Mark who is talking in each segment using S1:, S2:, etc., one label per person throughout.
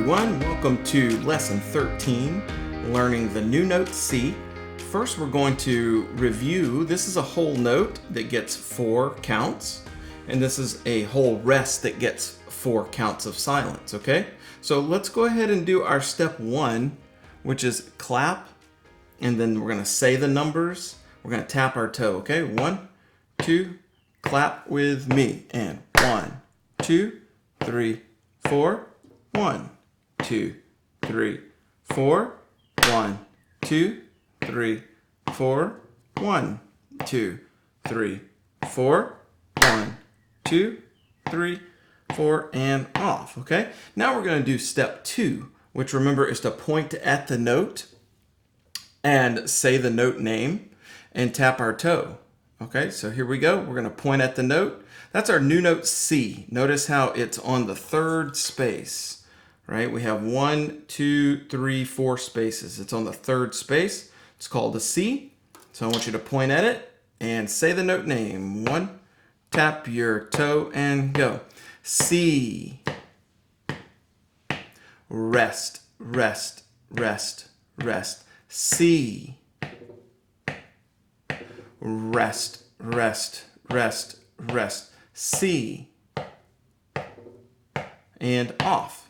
S1: everyone, welcome to lesson 13, learning the new note C. First we're going to review, this is a whole note that gets 4 counts, and this is a whole rest that gets 4 counts of silence, okay? So let's go ahead and do our step 1, which is clap, and then we're going to say the numbers. We're going to tap our toe, okay? 1, 2, clap with me, and 1, 2, 3, 4, 1, 2, 3, 4, 1, 2, 3, 4, 1, 2, 3, 4, 1, 2, 3, 4, and off, okay? Now we're going to do step 2, which remember is to point at the note and say the note name and tap our toe. Okay, so here we go. We're going to point at the note. That's our new note C. Notice how it's on the 3rd space, right? We have 1, 2, 3, 4 spaces. It's on the 3rd space. It's called a C. So I want you to point at it and say the note name. 1, tap your toe and go. C. Rest, rest, rest, rest. C. Rest, rest, rest, rest. C. And off.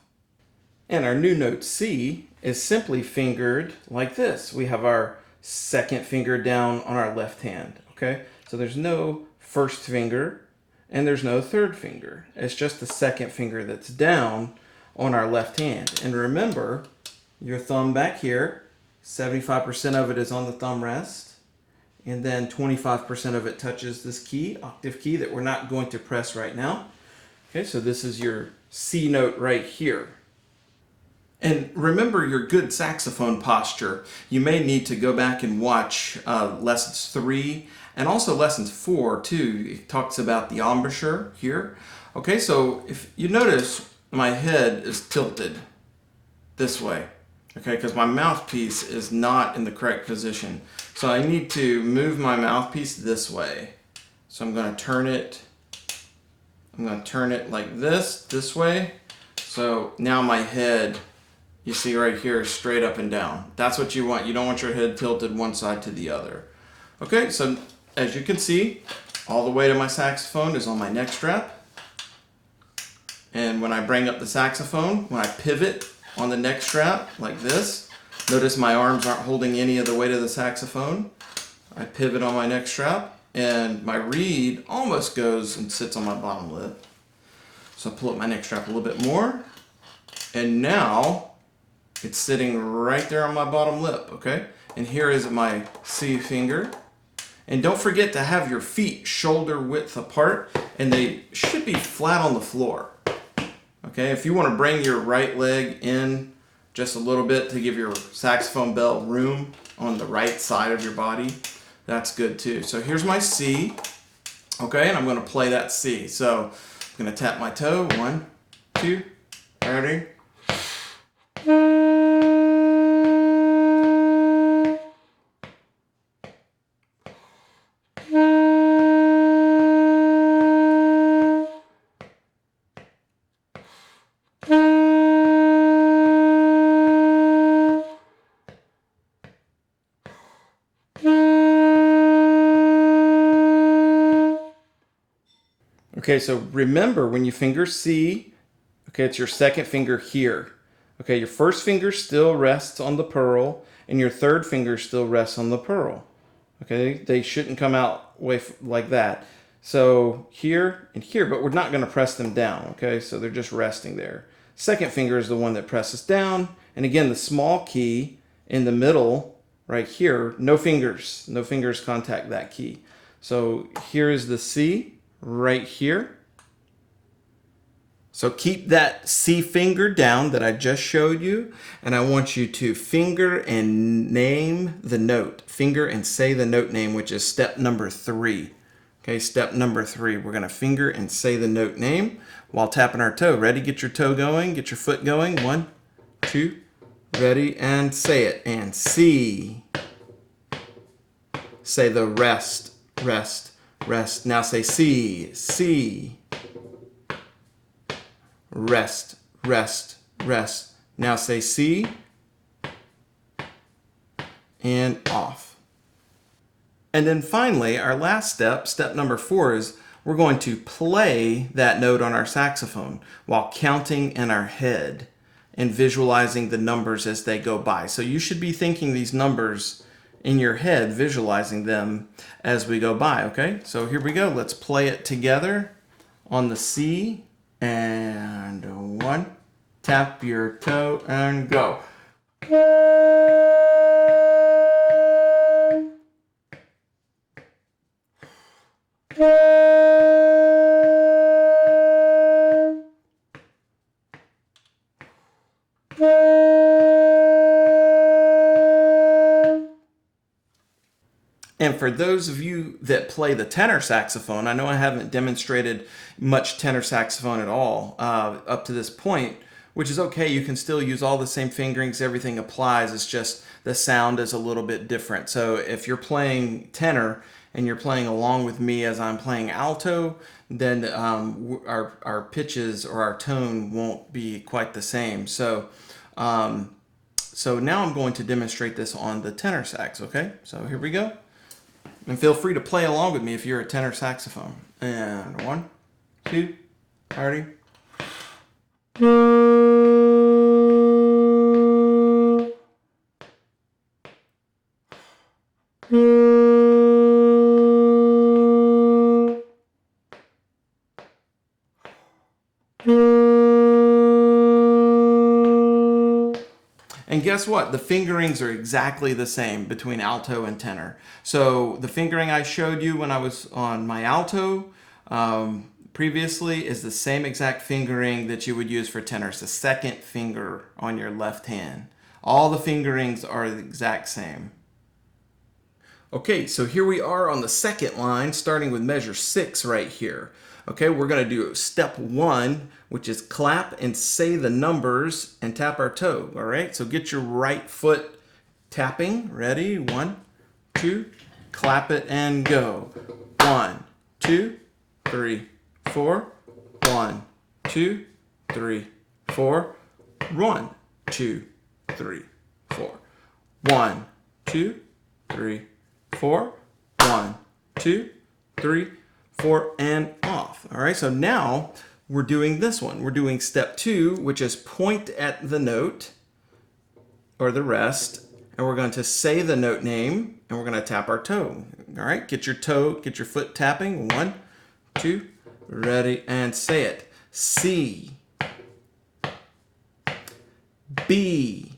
S1: And our new note C is simply fingered like this. We have our 2nd finger down on our left hand, okay? So there's no 1st finger and there's no 3rd finger. It's just the 2nd finger that's down on our left hand. And remember, your thumb back here, 75% of it is on the thumb rest. And then 25% of it touches this key, octave key, that we're not going to press right now. Okay, so this is your C note right here. And remember your good saxophone posture. You may need to go back and watch lessons 3 and also lessons 4 too. It talks about the embouchure here. Okay, so if you notice, my head is tilted this way. Okay, because my mouthpiece is not in the correct position. So I need to move my mouthpiece this way. So I'm going to turn it like this way. So now my head, you see right here, is straight up and down. That's what you want. You don't want your head tilted one side to the other. Okay, so as you can see, all the weight of my saxophone is on my neck strap. And when I bring up the saxophone, when I pivot on the neck strap like this, notice my arms aren't holding any of the weight of the saxophone. I pivot on my neck strap and my reed almost goes and sits on my bottom lip. So I pull up my neck strap a little bit more and now it's sitting right there on my bottom lip, okay? And here is my C finger. And don't forget to have your feet shoulder width apart and they should be flat on the floor. Okay, if you want to bring your right leg in just a little bit to give your saxophone bell room on the right side of your body, that's good too. So here's my C, okay, and I'm going to play that C. So I'm going to tap my toe, 1, 2, ready? Okay, so remember when you finger C, okay, it's your 2nd finger here. Okay, your 1st finger still rests on the pearl and your 3rd finger still rests on the pearl. Okay, they shouldn't come out like that. So here and here, but we're not going to press them down, okay? So they're just resting there. 2nd finger is the one that presses down. And again, the small key in the middle right here, no fingers contact that key. So here is the C. Right here. So keep that C finger down that I just showed you, and I want you to finger and name the note. Finger and say the note name, which is step number 3. Okay, step number 3. We're going to finger and say the note name while tapping our toe. Ready? Get your toe going. Get your foot going. 1, 2, ready, and say it. And C. Say the rest, rest, rest. Now say C, C. Rest, rest, rest, Now say C and off. And then finally, our last step, step number 4, is we're going to play that note on our saxophone while counting in our head and visualizing the numbers as they go by. So you should be thinking these numbers in your head, visualizing them as we go by, okay? So here we go. Let's play it together on the C. And 1, tap your toe and go. And for those of you that play the tenor saxophone, I know I haven't demonstrated much tenor saxophone at all up to this point, which is okay. You can still use all the same fingerings. Everything applies. It's just the sound is a little bit different. So if you're playing tenor and you're playing along with me as I'm playing alto, then our pitches or our tone won't be quite the same. So now I'm going to demonstrate this on the tenor sax, okay? So here we go. And feel free to play along with me if you're a tenor saxophone. And 1, 2, 30. And guess what? The fingerings are exactly the same between alto and tenor. So the fingering I showed you when I was on my alto previously is the same exact fingering that you would use for tenor. It's the second finger on your left hand. All the fingerings are the exact same. Okay, so here we are on the second line, starting with measure 6 right here. Okay, we're going to do step 1, which is clap and say the numbers and tap our toe. All right, so get your right foot tapping. Ready? 1, 2, clap it and go. 1, 2, 3, 4. 1, 2, 3, 4. 1, 2, 3, 4. 1, 2, 3, 4. 1, 2, 3, 4, and off. All right, so now we're doing this one. We're doing step 2, which is point at the note or the rest, and we're going to say the note name, and we're going to tap our toe. All right, get your foot tapping. 1, 2, ready, and say it. C, B,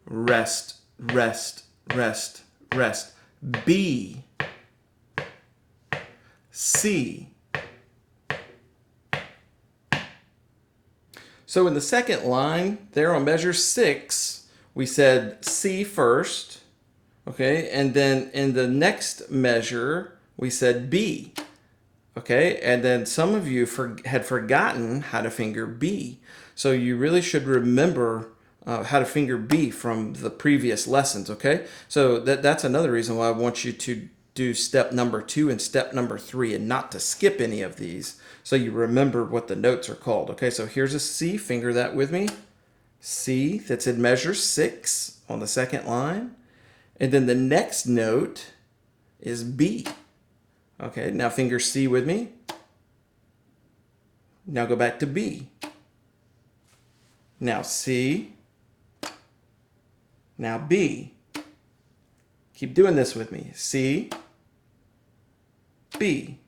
S1: rest, rest, rest, rest. B, C. So in the second line, there on measure 6, we said C first, okay? And then in the next measure, we said B, okay? And then some of you had forgotten how to finger B. So you really should remember how to finger B from the previous lessons, okay? So that's another reason why I want you to do step number 2 and step number 3 and not to skip any of these so you remember what the notes are called. Okay, so here's a C, finger that with me. C, that's in measure 6 on the second line. And then the next note is B. Okay, now finger C with me. Now go back to B. Now C. Now B. Keep doing this with me. C, B,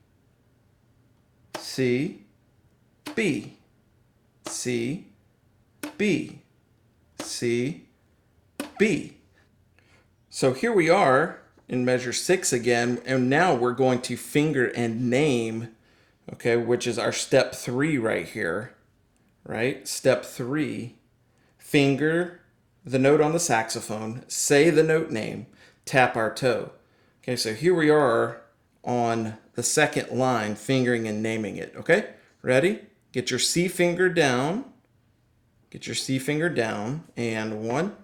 S1: C, B, C, B, C, B. So here we are in measure 6 again, and now we're going to finger and name, okay, which is our step 3 right here, right? Step 3, finger the note on the saxophone, say the note name, tap our toe. Okay, so here we are on the second line, fingering and naming it. Okay, ready? Get your C finger down. Get your C finger down. And 1,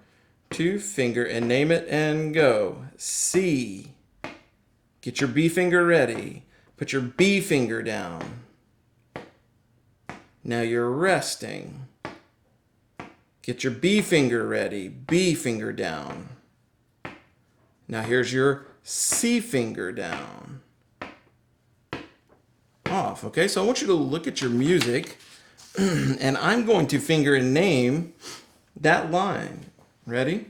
S1: 2, finger and name it and go. C. Get your B finger ready. Put your B finger down. Now you're resting. Get your B finger ready. B finger down. Now here's your C finger down. Off. Okay, so I want you to look at your music and I'm going to finger and name that line. Ready?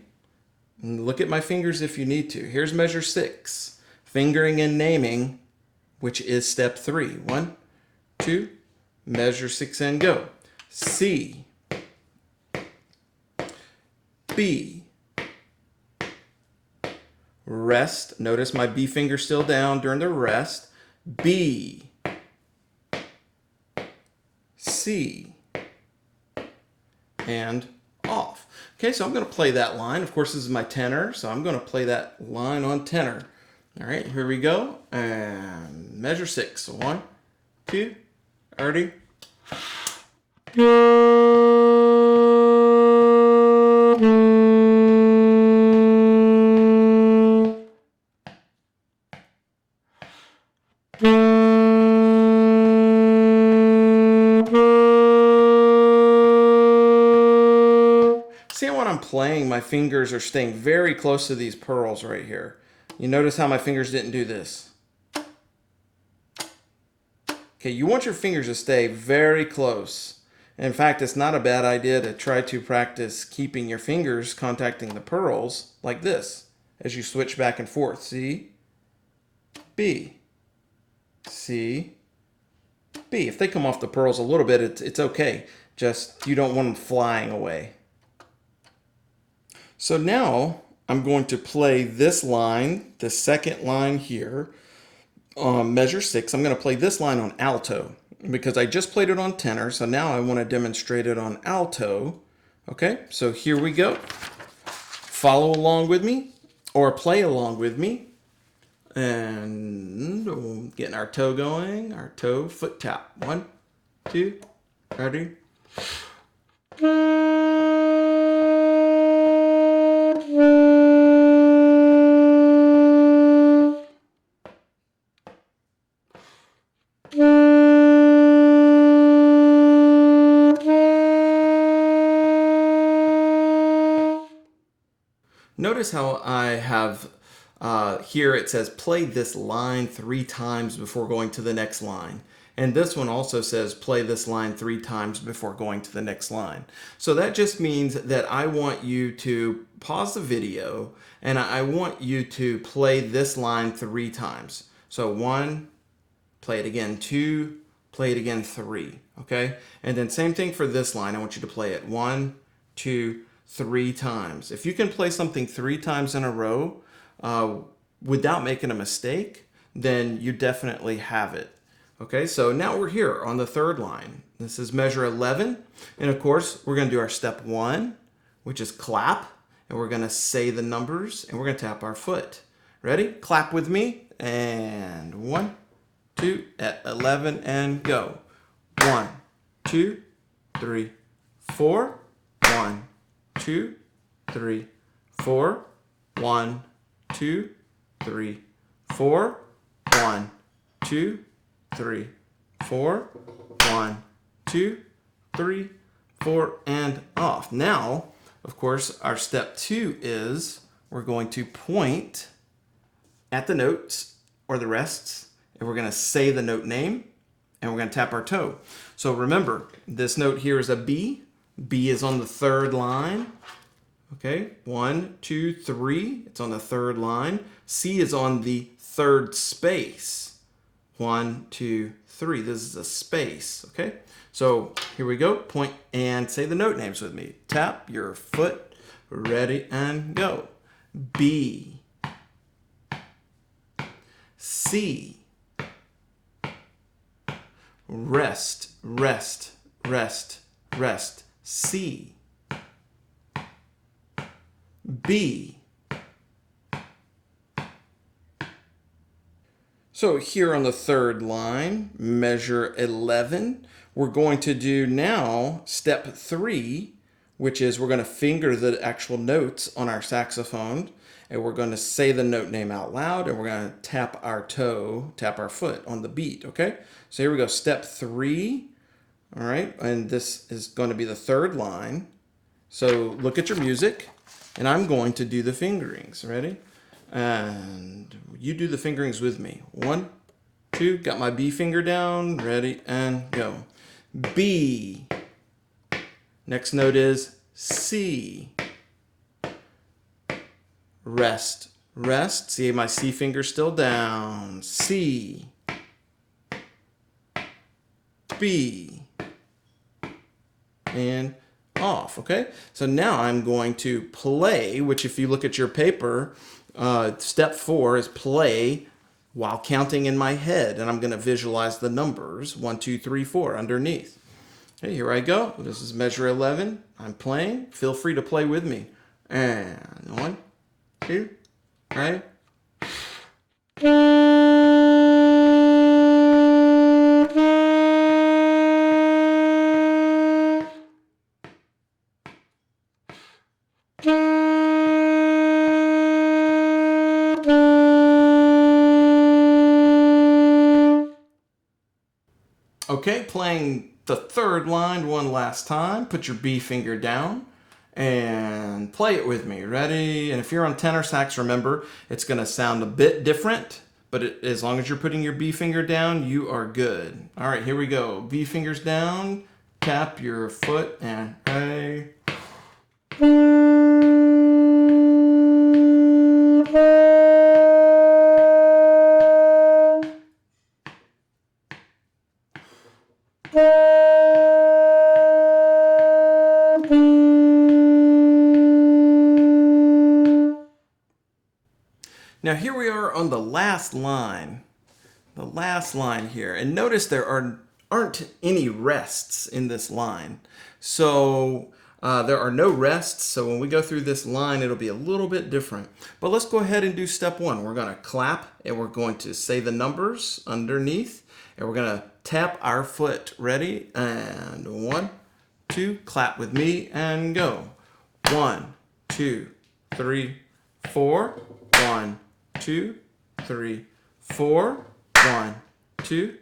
S1: And look at my fingers if you need to. Here's measure 6. Fingering and naming, which is step 3. 1, 2, measure 6 and go. C, B, rest. Notice my B finger still down during the rest. B, C, and off. Okay, so I'm going to play that line. Of course, this is my tenor, so I'm going to play that line on tenor. All right, here we go. And measure 6. 1, 2, ready? See when I'm playing, my fingers are staying very close to these pearls right here. You notice how my fingers didn't do this? Okay, you want your fingers to stay very close. In fact, it's not a bad idea to try to practice keeping your fingers contacting the pearls like this as you switch back and forth. C, B, C, B. If they come off the pearls a little bit, it's okay. Just you don't want them flying away. So now I'm going to play this line, the second line here, measure 6. I'm going to play this line on alto because I just played it on tenor. So now I want to demonstrate it on alto. Okay, so here we go. Follow along with me or play along with me. And getting our toe going, our toe, foot tap. 1, 2, ready? Notice how I have here it says play this line 3 times before going to the next line. And this one also says play this line 3 times before going to the next line. So that just means that I want you to pause the video and I want you to play this line 3 times. So 1, play it again, 2, play it again, 3. Okay? And then same thing for this line. I want you to play it 1, 2, 3 times. If you can play something 3 times in a row without making a mistake, then you definitely have it. Okay, so now we're here on the third line. This is measure 11. And of course, we're going to do our step 1, which is clap. And we're going to say the numbers and we're going to tap our foot. Ready? Clap with me. And 1, 2, at 11 and go. 1, 2, 3, 4. 1, 2, 3, 4. 1, 2, 3, 4. 1, 2, 3, 4. 1, 2, 3, 4, and off. Now, of course, our step 2 is we're going to point at the notes or the rests, and we're going to say the note name, and we're going to tap our toe. So remember, this note here is a B. B is on the third line. Okay, 1, 2, 3. It's on the third line. C is on the third space. 1, 2, 3. This is a space. Okay, so here we go. Point and say the note names with me. Tap your foot. Ready and go. B, C, rest, rest, rest, rest. C, B. So here on the third line, measure 11, we're going to do now step 3, which is we're going to finger the actual notes on our saxophone, and we're going to say the note name out loud, and we're going to tap our toe, tap our foot on the beat, okay? So here we go, step 3, all right, and this is going to be the third line. So look at your music, and I'm going to do the fingerings. Ready? And you do the fingerings with me. 1, 2, got my B finger down. Ready, and go. B. Next note is C. Rest, rest. See, my C finger still down. C. B. And off, okay? So now I'm going to play, which if you look at your paper, step 4 is play while counting in my head. And I'm going to visualize the numbers, 1, 2, 3, 4 underneath. Okay, here I go. This is measure 11. I'm playing. Feel free to play with me. And 1, 2, right? Okay, playing the third line one last time. Put your B finger down and play it with me. Ready? And if you're on tenor sax, remember, it's going to sound a bit different, but as long as you're putting your B finger down, you are good. All right, here we go. B fingers down, tap your foot, and A. Now here we are on the last line here, and notice there aren't any rests in this line. So there are no rests, so when we go through this line, it'll be a little bit different. But let's go ahead and do step 1. We're going to clap, and we're going to say the numbers underneath, and we're going to tap our foot. Ready? And 1, 2, clap with me, and go. 1, 2, 3, 4. 1, 2, 3, 4. 1, 2,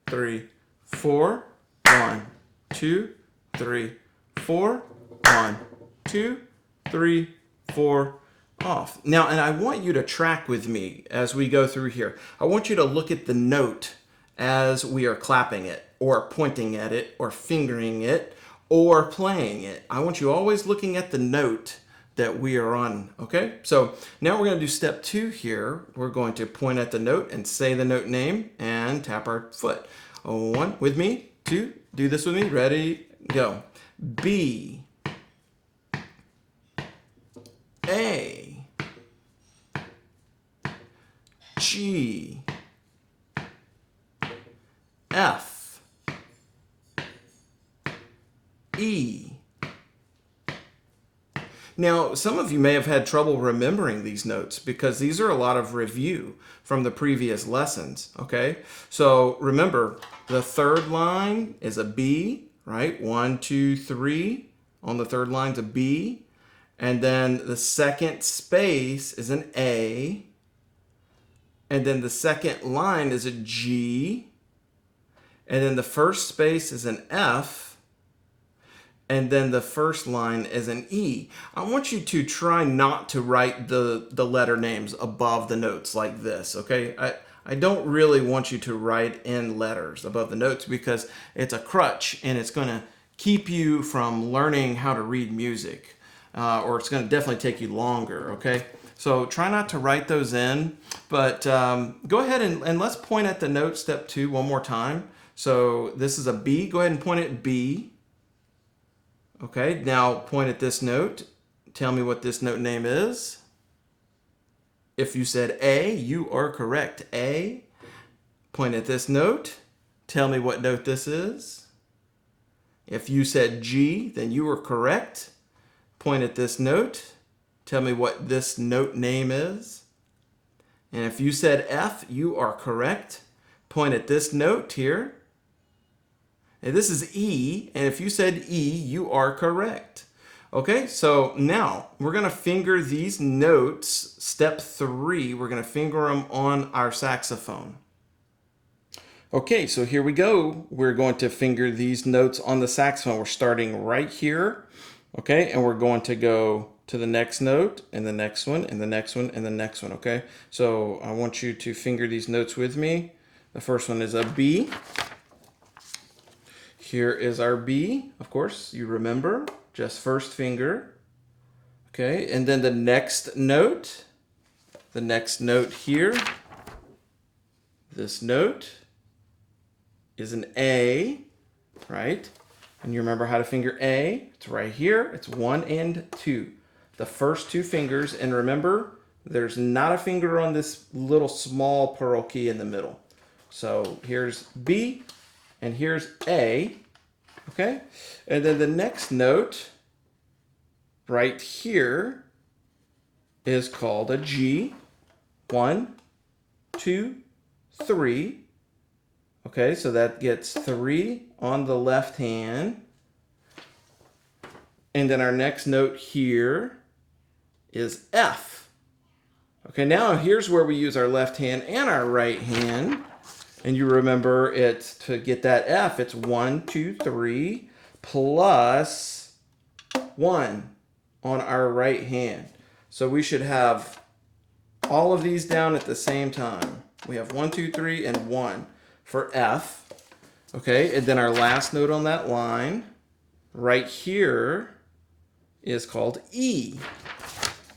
S1: 3, 4. 1, 2, 3, 4. 1, 2, 3, 4. Off. Now, and I want you to track with me as we go through here. I want you to look at the note as we are clapping it, or pointing at it, or fingering it, or playing it. I want you always looking at the note that we are on, okay? So now we're going to do step 2 here. We're going to point at the note and say the note name and tap our foot. 1, with me. 2, do this with me. Ready, go. B, A, G, F, E. Now, some of you may have had trouble remembering these notes because these are a lot of review from the previous lessons, okay? So remember, the third line is a B, right? 1, 2, 3. On the third line's a B. And then the second space is an A. And then the second line is a G. And then the first space is an F. And then the first line is an E. I want you to try not to write the letter names above the notes like this, okay? I don't really want you to write in letters above the notes because it's a crutch and it's going to keep you from learning how to read music, or it's going to definitely take you longer, okay? So try not to write those in, but go ahead and let's point at the note, step 2, one more time. So this is a B. Go ahead and point at B. Okay, now point at this note. Tell me what this note name is. If you said A, you are correct. A. Point at this note. Tell me what note this is. If you said G, then you are correct. Point at this note. Tell me what this note name is. And if you said F, you are correct. Point at this note here. And this is E, and if you said E, you are correct. Okay, so now we're going to finger these notes. Step 3, we're going to finger them on our saxophone. Okay, so here we go. We're going to finger these notes on the saxophone. We're starting right here. Okay, and we're going to go to the next note and the next one and the next one and the next one, okay? So I want you to finger these notes with me. The first one is a B. Here is our B, of course, you remember, just first finger. Okay, and then the next note here, this note is an A, right? And you remember how to finger A? It's right here. It's 1 and 2. The first two fingers, and remember, there's not a finger on this little small pearl key in the middle. So here's B, and here's A, okay? And then the next note, right here, is called a G. 1, 2, 3. Okay, so that gets 3 on the left hand. And then our next note here is F. Okay, now here's where we use our left hand and our right hand. And you remember it, to get that F, it's 1, 2, 3 plus 1 on our right hand. So we should have all of these down at the same time. We have 1, 2, 3, and 1 for F. Okay, and then our last note on that line right here is called E.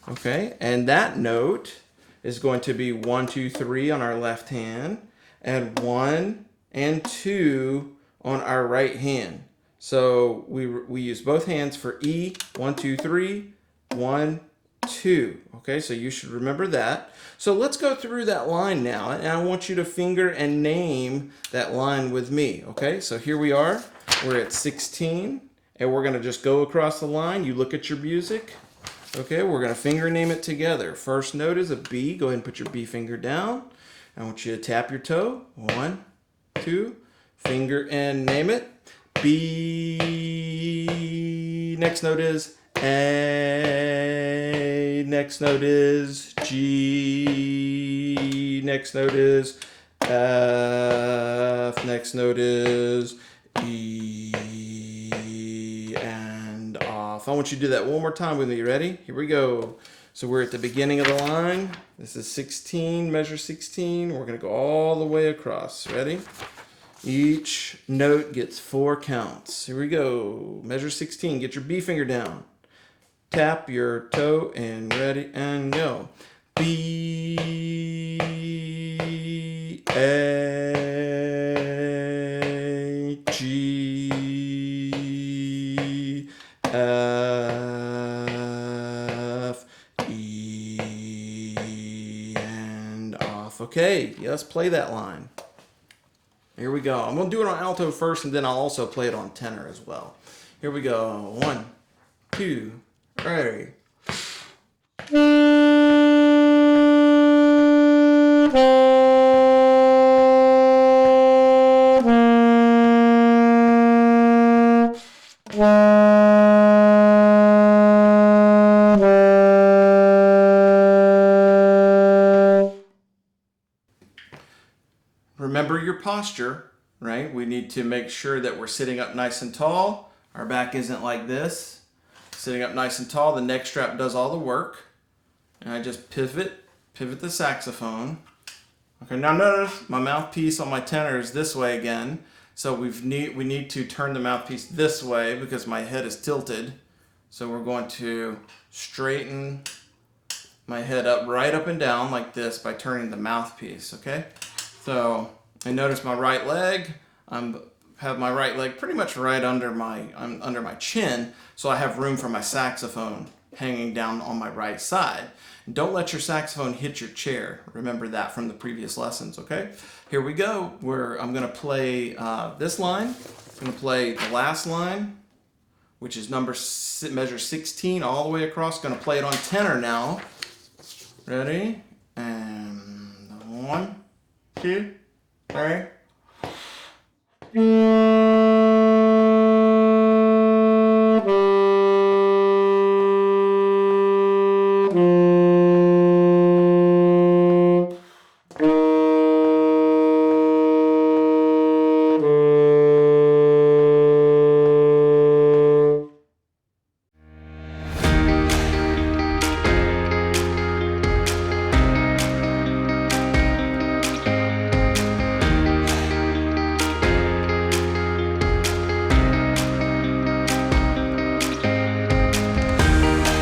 S1: Okay, and that note is going to be 1, 2, 3 on our left hand and 1 and 2 on our right hand. So we use both hands for E, 1, 2, 3, 1, 2. Okay, so you should remember that. So let's go through that line now, and I want you to finger and name that line with me. Okay, so here we are. We're at 16, and we're going to just go across the line. You look at your music. Okay, we're going to finger name it together. First note is a B. Go ahead and put your B finger down. I want you to tap your toe. 1, 2, finger and name it. B. Next note is A. Next note is G. Next note is F. Next note is E. And off. I want you to do that one more time with me. You ready? Here we go. So we're at the beginning of the line. This is 16, measure 16. We're going to go all the way across. Ready? Each note gets 4 counts. Here we go. Measure 16. Get your B finger down. Tap your toe and ready and go. B, A, G, F, E, and off. Okay, let's play that line. Here we go. I'm going to do it on alto first, and then I'll also play it on tenor as well. Here we go. 1, 2, 3. Remember your posture, right? We need to make sure that we're sitting up nice and tall. Our back isn't like this. Sitting up nice and tall, the neck strap does all the work. And I just pivot the saxophone. Okay, now notice my mouthpiece on my tenor is this way again. So we need to turn the mouthpiece this way because my head is tilted. So we're going to straighten my head up, right up and down like this by turning the mouthpiece, okay? So, and notice my right leg. I have my right leg pretty much right under my chin, so I have room for my saxophone hanging down on my right side. And don't let your saxophone hit your chair. Remember that from the previous lessons, okay? Here we go. I'm going to play this line. I'm going to play the last line, which is measure 16 all the way across. Going to play it on tenor now. Ready? And 1, 2, 3.